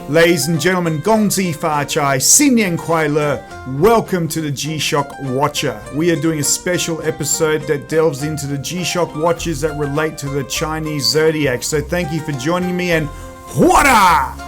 Ladies and gentlemen, Gong Zi Fa Chai, Xin Nian Kuai Le. Welcome to the G-Shock Watcher. We are doing a special episode that delves into the G-Shock watches that relate to the Chinese Zodiac. So thank you for joining me and Wada!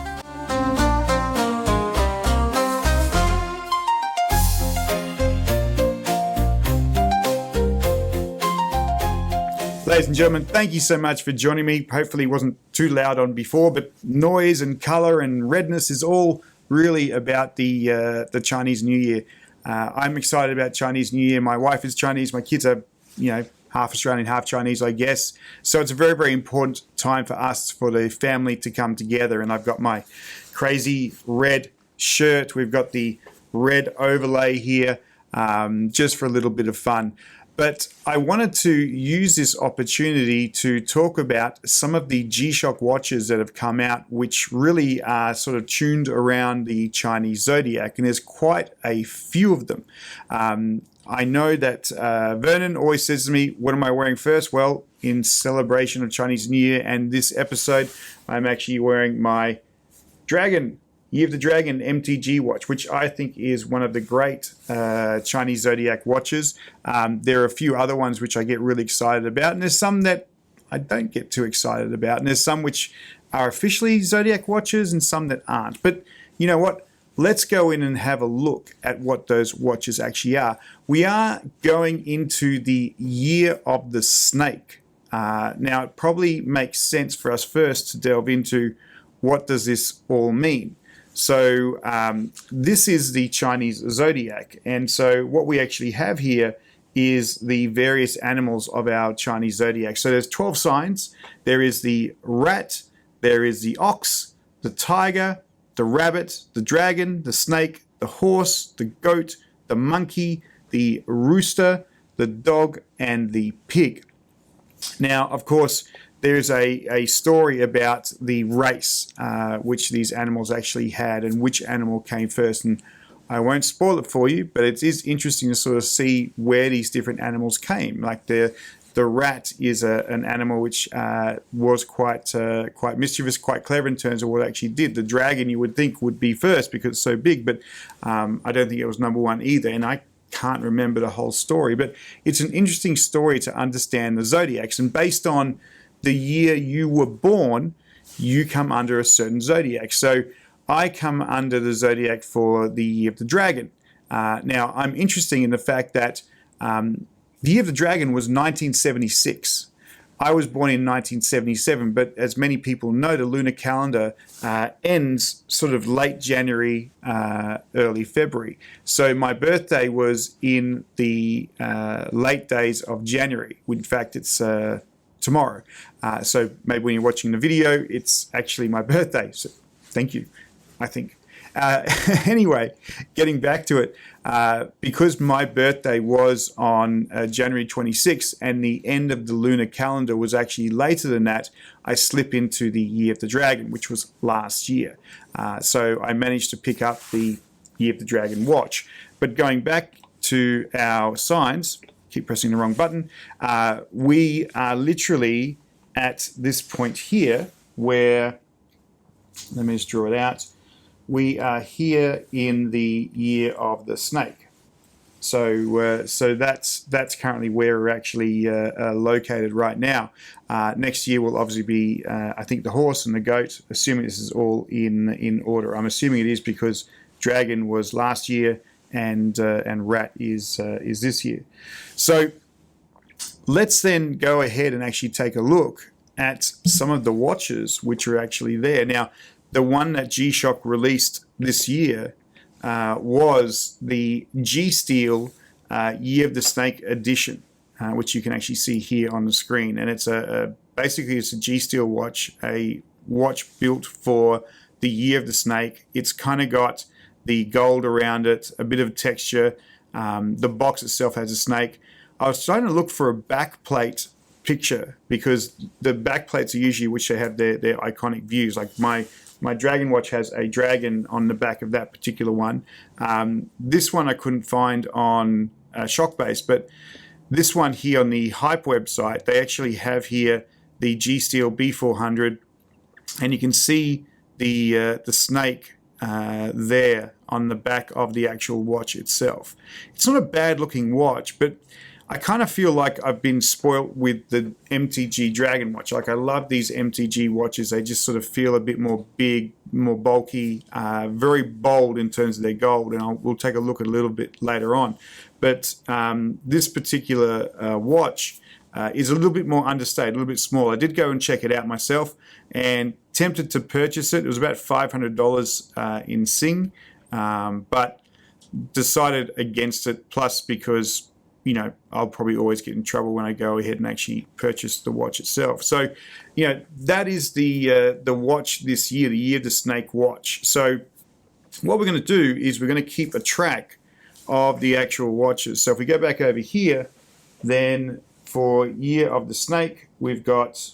Ladies and gentlemen, thank you so much for joining me. Hopefully it wasn't too loud on before, but noise and color and redness is all really about the Chinese New Year. I'm excited about Chinese New Year. My wife is Chinese. My kids are, half Australian, half Chinese, I guess. So it's a very, very important time for us, for the family to come together. And I've got my crazy red shirt. We've got the red overlay here, just for a little bit of fun. But I wanted to use this opportunity to talk about some of the G-Shock watches that have come out, which really are sort of tuned around the Chinese Zodiac, and there's quite a few of them. I know that Vernon always says to me, what am I wearing first? Well, in celebration of Chinese New Year and this episode, I'm actually wearing my Dragon Year of the Dragon MTG watch, which I think is one of the great Chinese Zodiac watches. There are a few other ones which I get really excited about, and there's some that I don't get too excited about, and there's some which are officially Zodiac watches and some that aren't. But you know what? Let's go in and have a look at what those watches actually are. We are going into the Year of the Snake. Now, it probably makes sense for us first to delve into what does this all mean. So this is the Chinese Zodiac, and so what we actually have here is the various animals of our Chinese Zodiac. So there's 12 signs. There is the rat, there is the ox, the tiger, the rabbit, the dragon, the snake, the horse, the goat, the monkey, the rooster, the dog, and the pig. Now, of course, there's a story about the race which these animals actually had and which animal came first. And I won't spoil it for you, but it is interesting to sort of see where these different animals came. Like the rat is an animal which was quite mischievous, quite clever in terms of what it actually did. The dragon you would think would be first because it's so big, but I don't think it was number one either. And I can't remember the whole story, but it's an interesting story to understand the Zodiacs. And based on the year you were born, you come under a certain Zodiac. So I come under the Zodiac for the Year of the Dragon. Now, I'm interested in the fact that the Year of the Dragon was 1976. I was born in 1977, but as many people know, the lunar calendar ends sort of late January, early February. So my birthday was in the late days of January. In fact, it's tomorrow. So maybe when you're watching the video, it's actually my birthday. So thank you, I think. Anyway, getting back to it, because my birthday was on January 26th and the end of the lunar calendar was actually later than that, I slip into the Year of the Dragon, which was last year. So I managed to pick up the Year of the Dragon watch. But going back to our signs, keep pressing the wrong button, we are literally at this point here where, let me just draw it out, we are here in the Year of the Snake. So that's currently where we're actually located right now. Next year will obviously be, I think, the horse and the goat, assuming this is all in order. I'm assuming it is because dragon was last year, and rat is this year. So let's then go ahead and actually take a look at some of the watches which are actually there. Now, the one that G-Shock released this year was the G-Steel Year of the Snake edition, which you can actually see here on the screen. And it's basically it's a G-Steel watch, a watch built for the Year of the Snake. It's kind of got the gold around it, a bit of texture. The box itself has a snake. I was trying to look for a backplate picture because the backplates are usually which they have their iconic views. Like my Dragon watch has a dragon on the back of that particular one. This one I couldn't find on Shockbase, but this one here on the Hype website, they actually have here the G-Steel B400, and you can see the snake there on the back of the actual watch itself. It's not a bad looking watch, but I kind of feel like I've been spoilt with the MTG Dragon watch. Like, I love these MTG watches. They just sort of feel a bit more big, more bulky, very bold in terms of their gold, and we'll take a look at a little bit later on. But this particular watch is a little bit more understated, a little bit smaller. I did go and check it out myself and tempted to purchase it. It was about $500 in Sing, but decided against it, plus because, you know, I'll probably always get in trouble when I go ahead and actually purchase the watch itself. So, you know, that is the watch this year, the Year of the Snake watch. So what we're going to do is we're going to keep a track of the actual watches. So if we go back over here, then for Year of the Snake, we've got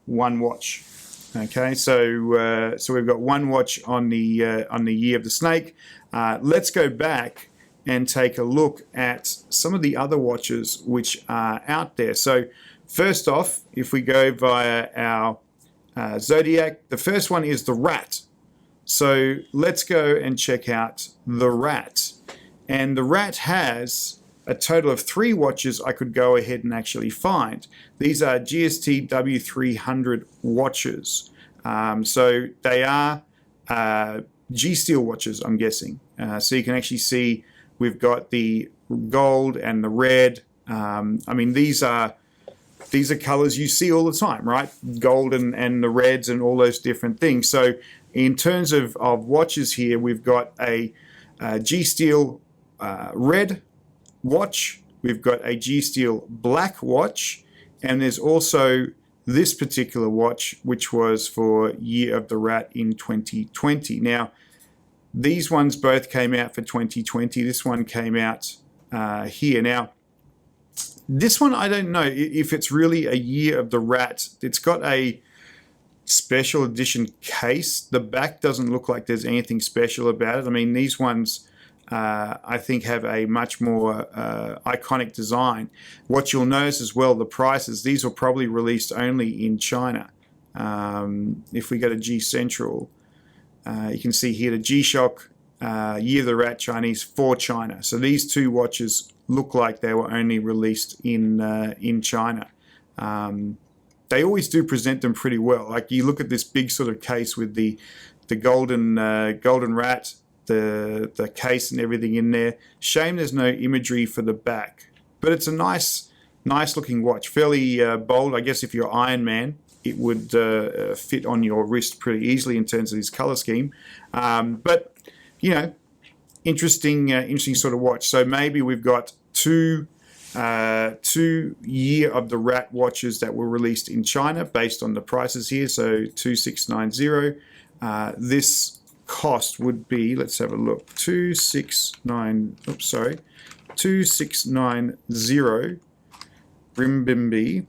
one watch. Okay, so we've got one watch on the Year of the Snake. Let's go back and take a look at some of the other watches which are out there. So first off, if we go via our Zodiac, the first one is the Rat. So let's go and check out the Rat. And the Rat has a total of 3 watches I could go ahead and actually find. These are GST W300 watches. So they are G-Steel watches, I'm guessing. So you can actually see we've got the gold and the red. I mean, these are colors you see all the time, right? Gold and the reds and all those different things. So in terms of watches here, we've got a G-Steel red watch. We've got a G-Steel black watch. And there's also this particular watch, which was for Year of the Rat in 2020. Now, these ones both came out for 2020. This one came out here. Now, this one, I don't know if it's really a Year of the Rat. It's got a special edition case. The back doesn't look like there's anything special about it. I mean, these ones, I think, have a much more iconic design. What you'll notice as well, the prices, these were probably released only in China. If we go to G Central, you can see here the G-Shock Year of the Rat Chinese for China. So these 2 watches look like they were only released in China. They always do present them pretty well. Like, you look at this big sort of case with the golden rat, the case and everything in there. Shame there's no imagery for the back, but it's a nice looking watch, fairly bold. I guess if you're Iron Man, it would fit on your wrist pretty easily in terms of this color scheme. But, you know, interesting sort of watch. So maybe we've got two Year of the Rat watches that were released in China based on the prices here. So 2690. This cost would be, let's have a look, 2690 renminbi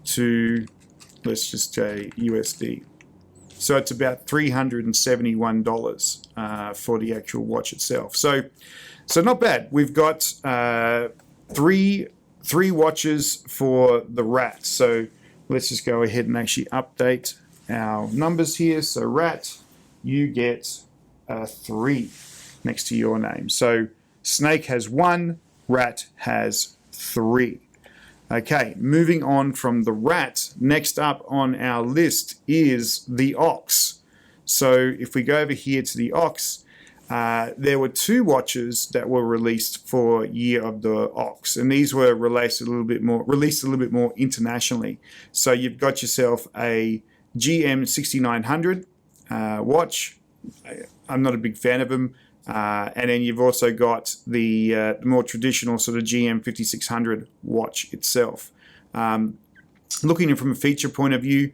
to, let's just say, USD. So it's about $371 for the actual watch itself. So not bad. We've got three watches for the Rat. So let's just go ahead and actually update our numbers here. So Rat, you get 3 next to your name. So Snake has 1, Rat has 3. Okay, moving on from the Rat, next up on our list is the Ox. So if we go over here to the Ox, there were 2 watches that were released for Year of the Ox, and these were released a little bit more internationally. So you've got yourself a GM 6900 watch. I'm not a big fan of them. And then you've also got the more traditional sort of GM 5600 watch itself. Looking from a feature point of view,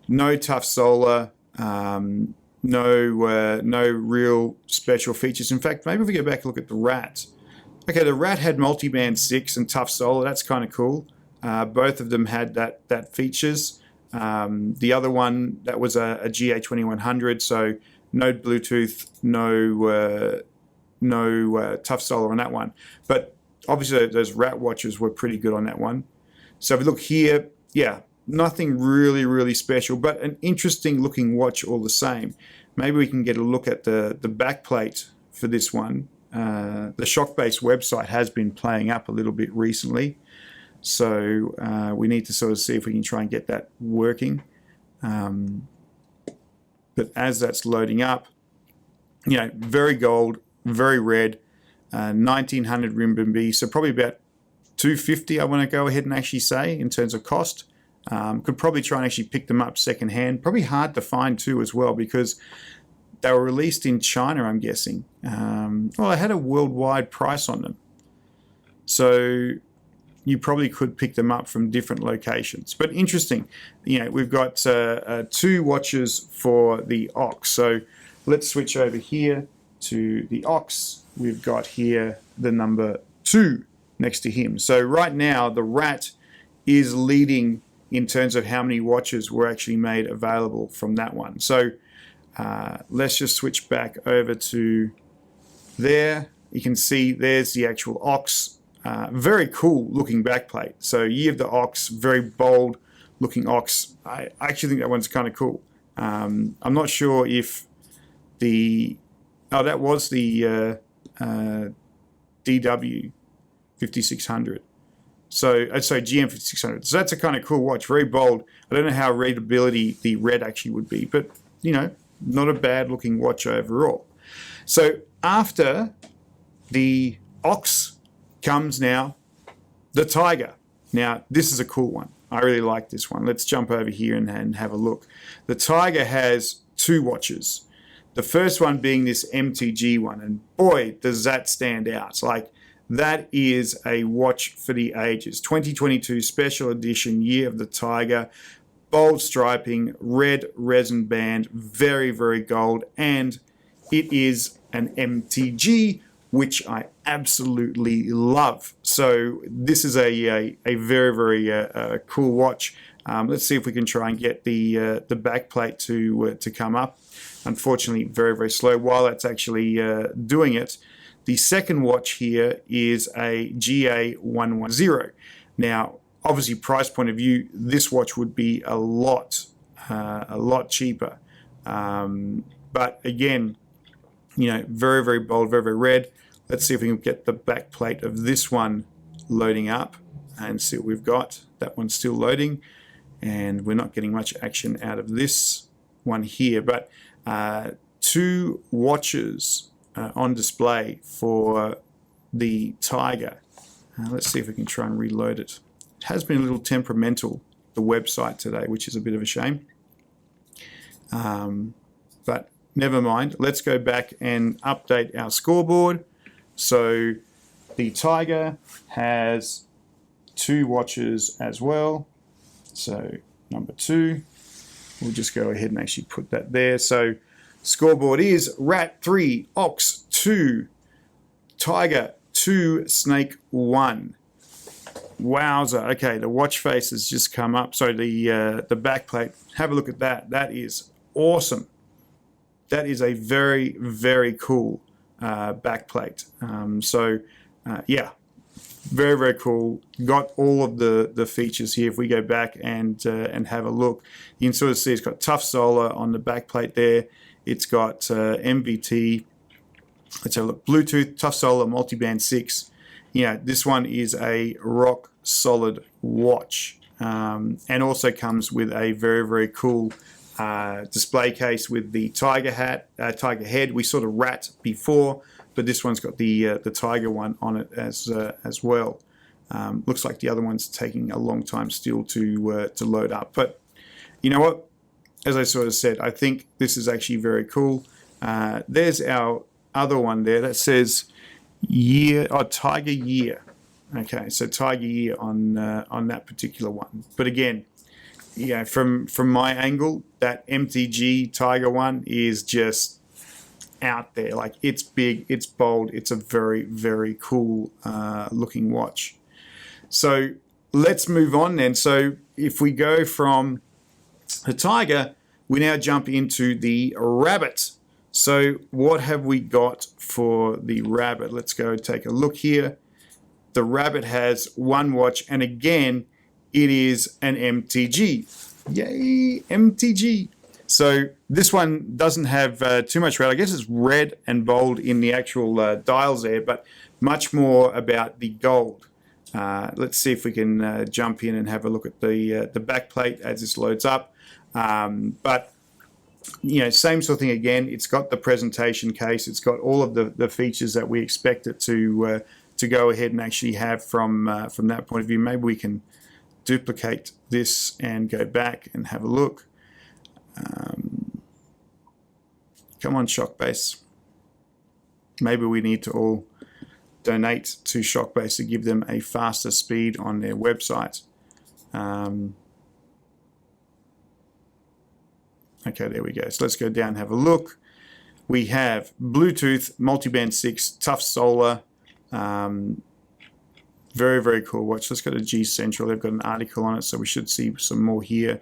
no tough solar, no real special features. In fact, maybe if we go back and look at the Rat. Okay, the Rat had multi-band 6 and tough solar. That's kind of cool. Both of them had that features. The other one, that was a GA 2100, so no Bluetooth, no tough solar on that one. But obviously those Rat watches were pretty good on that one. So if we look here, yeah, nothing really special, but an interesting looking watch all the same. Maybe we can get a look at the back plate for this one. The Shockbase website has been playing up a little bit recently, so we need to sort of see if we can try and get that working. But as that's loading up, you know, very gold, very red, 1900 renminbi, so probably about 250 I want to go ahead and actually say in terms of cost. Could probably try and actually pick them up secondhand. Probably hard to find too as well, because they were released in China, I'm guessing. Well, I had a worldwide price on them, so you probably could pick them up from different locations. But interesting, you know, we've got 2 watches for the Ox. So let's switch over here to the Ox. We've got here the number 2 next to him. So right now the Rat is leading in terms of how many watches were actually made available from that one. So let's just switch back over to there. You can see there's the actual Ox. Very cool looking backplate. So Year of the Ox, very bold looking Ox. I actually think that one's kind of cool. I'm not sure if that was the DW 5600. So GM 5600. So that's a kind of cool watch, very bold. I don't know how readability the red actually would be, but you know, not a bad looking watch overall. So after the Ox comes now the Tiger. Now this is a cool one. I really like this one. Let's jump over here and have a look. The Tiger has 2 watches. The first one being this MTG one, and boy does that stand out. Like, that is a watch for the ages. 2022 special edition Year of the Tiger, bold striping, red resin band, very gold, and it is an MTG, which I absolutely love. So this is a very cool watch. Let's see if we can try and get the back plate to come up. Unfortunately, very slow. While that's actually doing it, the second watch here is a GA110. Now, obviously, price point of view, this watch would be a lot cheaper. But again, you know, very bold, very red. Let's see if we can get the back plate of this one loading up and see what we've got. That one's still loading, and we're not getting much action out of this one here. But 2 watches on display for the Tiger. Let's see if we can try and reload it. It has been a little temperamental, the website today, which is a bit of a shame. But never mind. Let's go back and update our scoreboard. So the Tiger has 2 watches as well. So number 2, we'll just go ahead and actually put that there. So scoreboard is Rat 3, Ox 2, Tiger 2, Snake 1. Wowza. Okay, the watch face has just come up. So the back plate, have a look at that. That is awesome. That is a very cool backplate. Yeah, very cool. Got all of the features here. If we go back and have a look, you can sort of see it's got tough solar on the backplate there. It's got MVT. Let's have a look. Bluetooth, tough solar, multiband 6. Yeah, this one is a rock solid watch, and also comes with a very cool display case with the tiger head. We saw the rat before, but this one's got the tiger one on it as well. Looks like the other one's taking a long time still to load up. But you know what? As I sort of said, I think this is actually very cool. There's our other one there that says Tiger Year. Okay, so Tiger Year on that particular one. But again, yeah, from my angle, that MTG Tiger one is just out there. Like, it's big, it's bold, it's a very cool looking watch. So let's move on then. So if we go from the Tiger, we now jump into the Rabbit. So what have we got for the Rabbit? Let's go take a look here. The Rabbit has one watch, and again, it is an MTG. Yay, MTG. So this one doesn't have too much red. I guess it's red and bold in the actual dials there, but much more about the gold. Let's see if we can jump in and have a look at the back plate as this loads up. But you know, same sort of thing again. It's got the presentation case. It's got all of the features that we expect it to go ahead and actually have from that point of view. Maybe we can duplicate this and go back and have a look. Come on, Shockbase. Maybe we need to all donate to Shockbase to give them a faster speed on their website. Okay, there we go. So let's go down and have a look. We have Bluetooth, multiband 6, tough solar. Very, very cool watch. Let's go to G Central. They've got an article on it, so we should see some more here.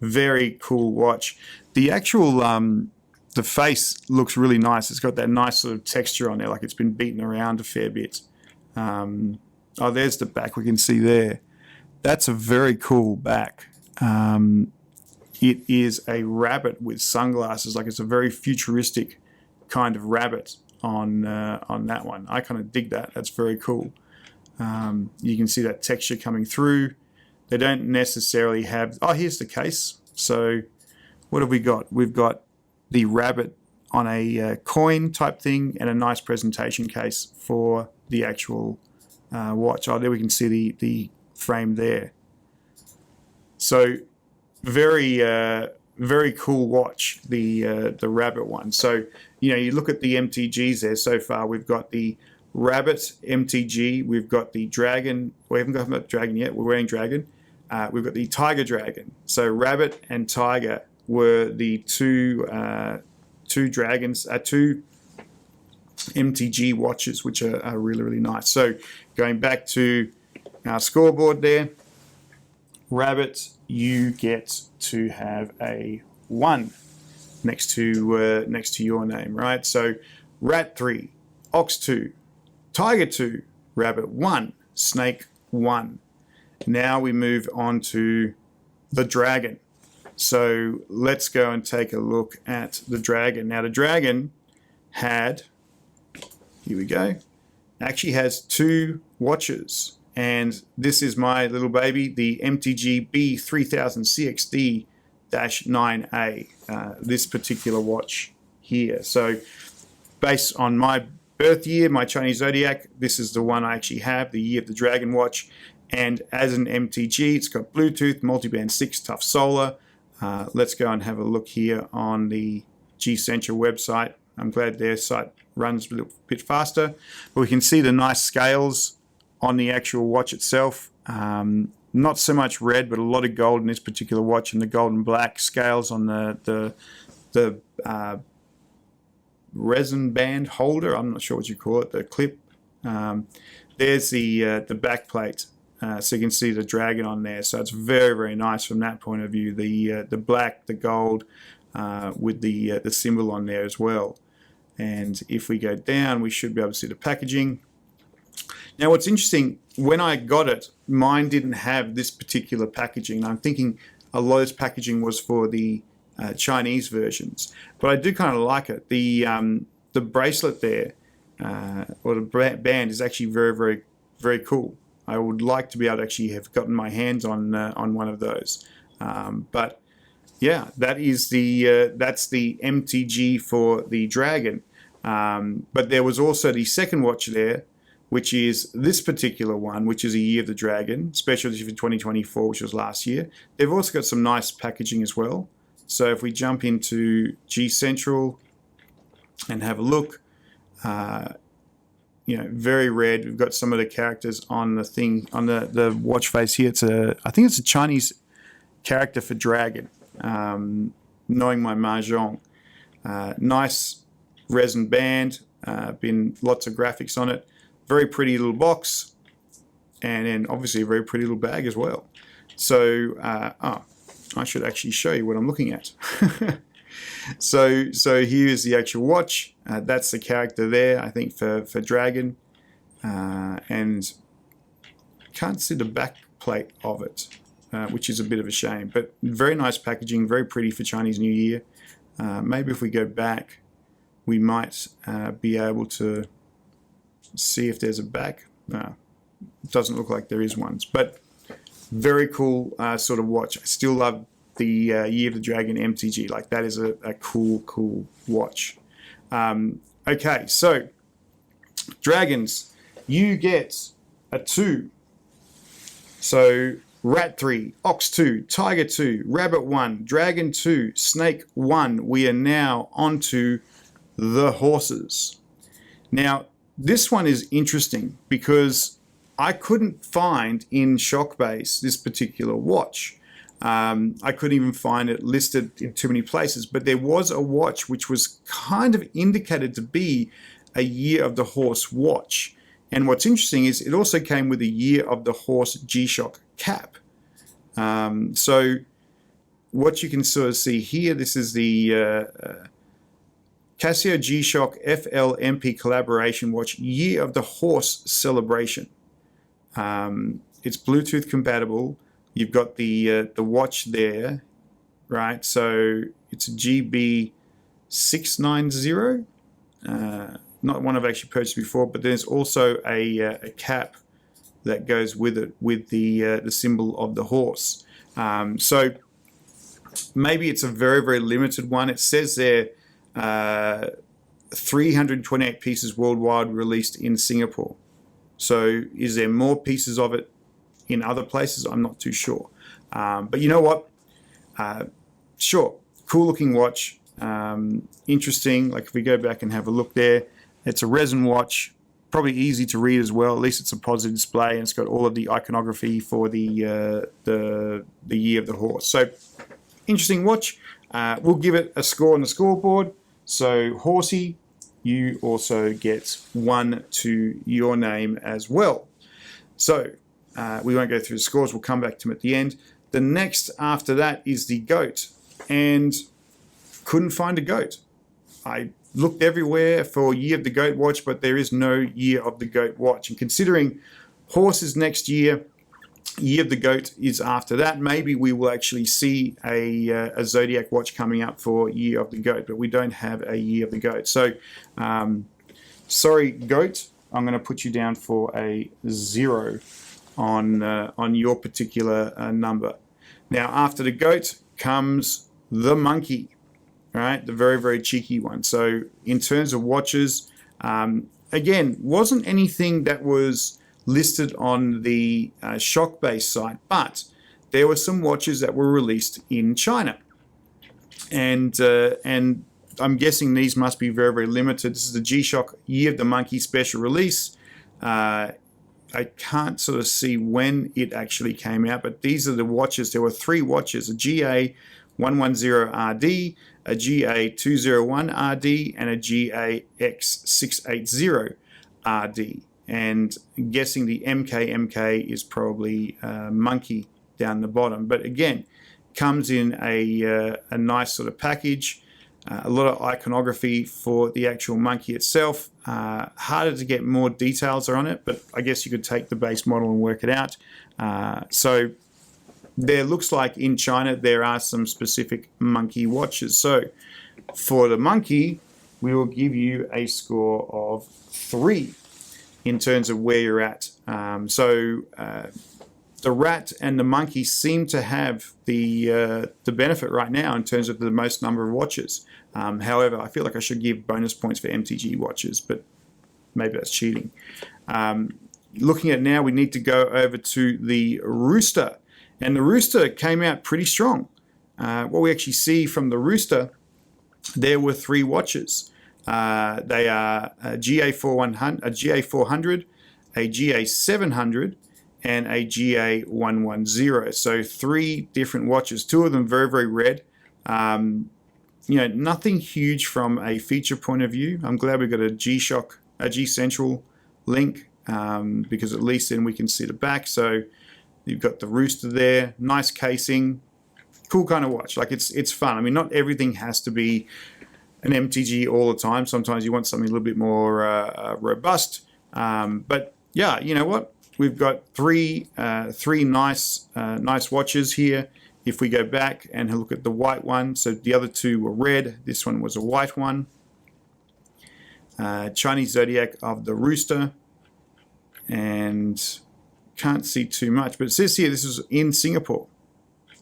Very cool watch. The actual, the face looks really nice. It's got that nice sort of texture on there, like it's been beaten around a fair bit. Oh, there's the back we can see there. That's a very cool back. It is a rabbit with sunglasses, like it's a very futuristic kind of rabbit on that one. I kind of dig that. That's very cool. You can see that texture coming through. They don't necessarily have... Oh, here's the case. So what have we got? We've got the rabbit on a coin type thing and a nice presentation case for the actual watch. Oh, there we can see the frame there. So very very cool watch, the rabbit one. So you know, you look at the MTGs there so far. We've got the rabbit MTG. We've got the dragon. We haven't got the dragon yet. We're wearing dragon. We've got the tiger dragon. So rabbit and tiger were the two dragons, two MTG watches, which are really, really nice. So going back to our scoreboard there, rabbit, you get to have a 1 next to your name, right? So rat 3, ox 2, tiger 2, rabbit 1, snake 1. Now we move on to the dragon. So let's go and take a look at the dragon. Now the dragon had, here we go, actually has 2 watches. And this is my little baby, the MTG B400CX-1A, this particular watch here. So based on my birth year, my Chinese Zodiac, this is the one I actually have, the year of the dragon watch. And as an MTG, it's got Bluetooth, multiband 6, tough solar. Let's go and have a look here on the G Central website. I'm glad their site runs a little bit faster. But we can see the nice scales on the actual watch itself. Not so much red, but a lot of gold in this particular watch, and the gold and black scales on the resin band holder. I'm not sure what you call it, the clip. There's the back plate. So you can see the dragon on there. So it's very, very nice from that point of view. The black, the gold, with the symbol on there as well. And if we go down, we should be able to see the packaging. Now, what's interesting, when I got it, mine didn't have this particular packaging. I'm thinking a lot of this packaging was for the Chinese versions, but I do kind of like it. The bracelet there, or the band, is actually very, very, very cool. I would like to be able to actually have gotten my hands on one of those. But yeah, that is that's the MTG for the dragon. But there was also the second watch there, which is this particular one, which is a year of the dragon, special edition for 2024, which was last year. They've also got some nice packaging as well. So if we jump into G Central and have a look, you know, very red. We've got some of the characters on the thing, on the watch face here. I think it's a Chinese character for dragon, knowing my mahjong. Nice resin band, been lots of graphics on it. Very pretty little box, and then obviously a very pretty little bag as well. So, I should actually show you what I'm looking at. So here's the actual watch. That's the character there, I think, for dragon, and can't see the back plate of it. which is a bit of a shame. But very nice packaging, very pretty for Chinese New Year. Maybe if we go back, we might be able to see if there's a back. No, it doesn't look like there is one. But very cool sort of watch. I still love the Year of the Dragon MTG. Like, that is a cool watch. Okay, so dragons, you get a 2. So Rat 3, Ox 2, Tiger 2, Rabbit 1, Dragon 2, Snake 1. We are now onto the horses. Now, this one is interesting because I couldn't find in Shockbase this particular watch. I couldn't even find it listed in too many places, but there was a watch which was kind of indicated to be a Year of the Horse watch. And what's interesting is it also came with a Year of the Horse G-Shock cap. So what you can sort of see here, this is the Casio G-Shock FL-MP collaboration watch, Year of the Horse celebration. It's Bluetooth compatible. You've got the watch there, right? So it's a GB690. Not one I've actually purchased before, but there's also a cap that goes with it, with the symbol of the horse. So maybe it's a very limited one. It says there 328 pieces worldwide, released in Singapore. So is there more pieces of it in other places? I'm not too sure. But you know what? Sure, cool looking watch. Interesting. Like, if we go back and have a look there, it's a resin watch, probably easy to read as well. At least it's a positive display, and it's got all of the iconography for the Year of the Horse. So interesting watch. We'll give it a score on the scoreboard. So Horsey, you also get 1 to your name as well. So we won't go through the scores. We'll come back to them at the end. The next after that is the goat, and couldn't find a goat. I looked everywhere for Year of the Goat watch, but there is no Year of the Goat watch. And considering horses next year, Year of the Goat is after that, maybe we will actually see a Zodiac watch coming up for Year of the Goat, but we don't have a Year of the Goat. So, sorry, Goat, I'm going to put you down for a 0 on your particular number. Now, after the goat comes the monkey, right? The very cheeky one. So in terms of watches, again, wasn't anything that was listed on the Shockbase site, but there were some watches that were released in China. And I'm guessing these must be very limited. This is the G-Shock Year of the Monkey special release. I can't sort of see when it actually came out, but these are the watches. There were 3 watches, a GA110RD, a GA201RD, and a GAX680RD. And I'm guessing the MK is probably monkey down the bottom. But again, comes in a nice sort of package. A lot of iconography for the actual monkey itself. Harder to get more details on it, but I guess you could take the base model and work it out. So there looks like in China there are some specific monkey watches. So for the monkey, we will give you a score of 3 in terms of where you're at. The rat and the monkey seem to have the benefit right now in terms of the most number of watches. However, I feel like I should give bonus points for MTG watches, but maybe that's cheating. Looking at now, we need to go over to the Rooster. And the Rooster came out pretty strong. What we actually see from the Rooster, there were 3 watches. They are a GA400, a GA700, and a GA110. So 3 different watches, 2 of them very red. Nothing huge from a feature point of view. I'm glad we got a G-Shock, a G-Central link, because at least then we can see the back. So you've got the Rooster there, nice casing, cool kind of watch. Like, it's fun. I mean, not everything has to be an MTG all the time. Sometimes you want something a little bit more robust. But yeah, you know what? we've got three nice watches here. If we go back and look at the white one, so the other two were red, this one was a white one. Chinese Zodiac of the Rooster, and can't see too much, but it says here this is in Singapore,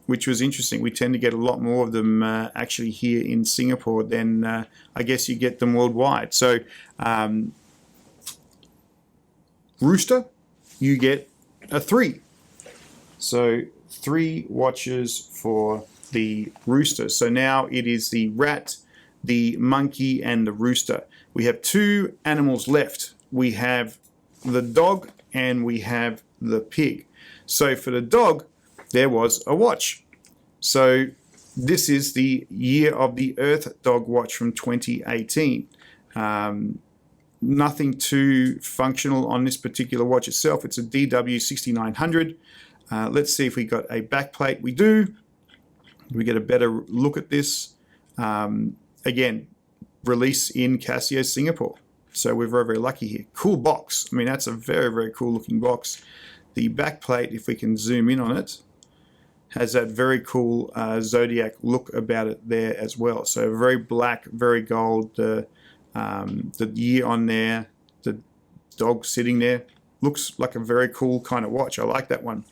which was interesting. We tend to get a lot more of them actually here in Singapore than I guess you get them worldwide. So Rooster, you get a 3. So 3 watches for the Rooster. So now it is the rat, the monkey, and the rooster. We have 2 animals left. We have the dog and we have the pig. So for the dog, there was a watch. So this is the Year of the Earth Dog watch from 2018. Nothing too functional on this particular watch itself. It's a DW6900. Let's see if we got a backplate. We do. We get a better look at this. Again, release in Casio, Singapore. So we're very, very lucky here. Cool box. I mean, that's a very, very cool looking box. The backplate, if we can zoom in on it, has that very cool Zodiac look about it there as well. So very black, very gold. The year on there, the dog sitting there, looks like a very cool kind of watch. I like that one.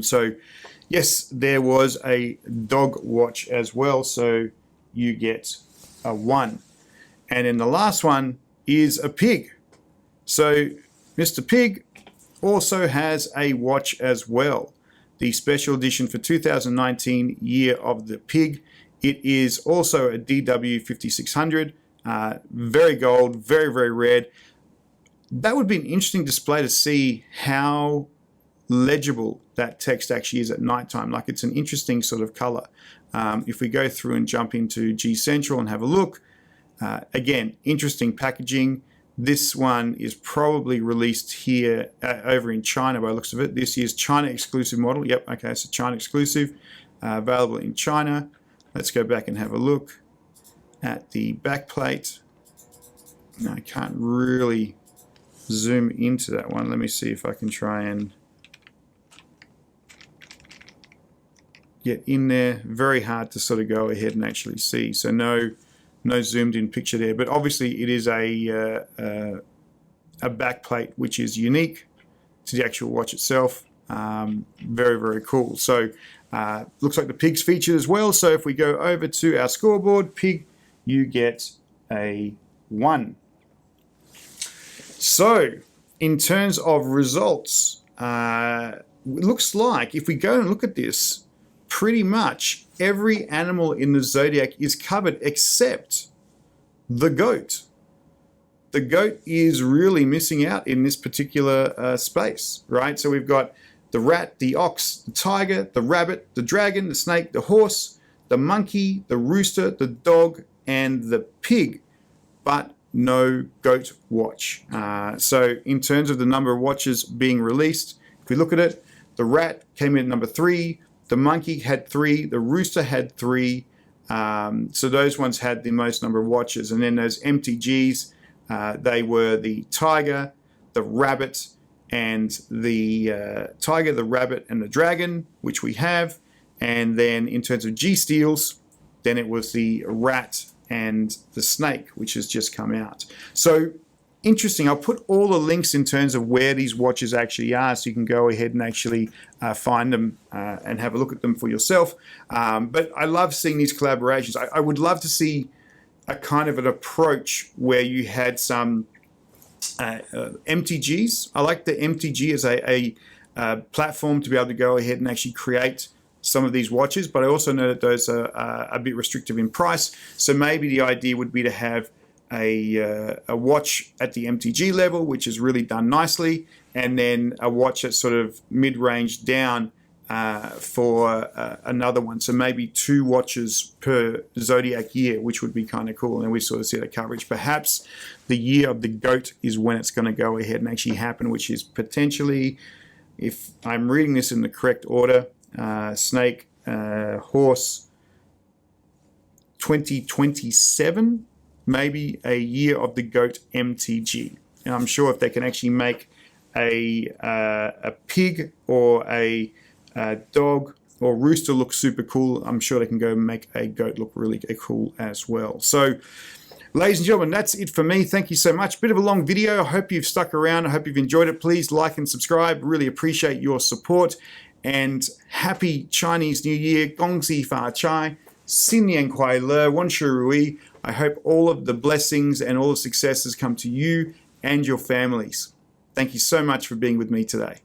So yes, there was a dog watch as well. So you get a 1. And then the last one is a pig. So Mr. Pig also has a watch as well. The special edition for 2019 Year of the Pig. It is also a DW5600. Very gold, very, very red. That would be an interesting display to see how legible that text actually is at nighttime. Like, it's an interesting sort of color. If we go through and jump into G Central and have a look, again, interesting packaging. This one is probably released here over in China by the looks of it. This is China exclusive model. Yep, okay, so China exclusive, available in China. Let's go back and have a look at the back plate. I can't really zoom into that one. Let me see if I can try and get in there. Very hard to sort of go ahead and actually see. So no zoomed in picture there, but obviously it is a back plate which is unique to the actual watch itself. Very, very cool. So looks like the pig's featured as well. So if we go over to our scoreboard, pig, you get a 1. So in terms of results, it looks like if we go and look at this, pretty much every animal in the Zodiac is covered except the goat. The goat is really missing out in this particular space, right? So we've got the rat, the ox, the tiger, the rabbit, the dragon, the snake, the horse, the monkey, the rooster, the dog, and the pig, but no goat watch. So in terms of the number of watches being released, if we look at it, the rat came in at number 3, the monkey had 3, the rooster had 3, so those ones had the most number of watches. And then those MTGs, they were the tiger, the rabbit, and the tiger, the rabbit, and the dragon, which we have. And then in terms of G-Steels, then it was the rat and the snake, which has just come out. So interesting. I'll put all the links in terms of where these watches actually are, so you can go ahead and actually find them and have a look at them for yourself. But I love seeing these collaborations. I would love to see a kind of an approach where you had some MTGs. I like the MTG as a platform to be able to go ahead and actually create some of these watches, but I also know that those are a bit restrictive in price. So maybe the idea would be to have a watch at the MTG level, which is really done nicely, and then a watch at sort of mid-range down for another one. So maybe 2 watches per Zodiac year, which would be kind of cool. And we sort of see the coverage. Perhaps the Year of the Goat is when it's going to go ahead and actually happen, which is potentially, if I'm reading this in the correct order, snake, horse, 2027, maybe a Year of the Goat MTG. And I'm sure if they can actually make a pig or a dog or rooster look super cool, I'm sure they can go make a goat look really cool as well. So, ladies and gentlemen, that's it for me. Thank you so much. Bit of a long video. I hope you've stuck around. I hope you've enjoyed it. Please like and subscribe. Really appreciate your support. And happy Chinese New Year. Gong Xi Fa Chai. Xin Nian Kuai Le. Wan Shu Rui. I hope all of the blessings and all the successes come to you and your families. Thank you so much for being with me today.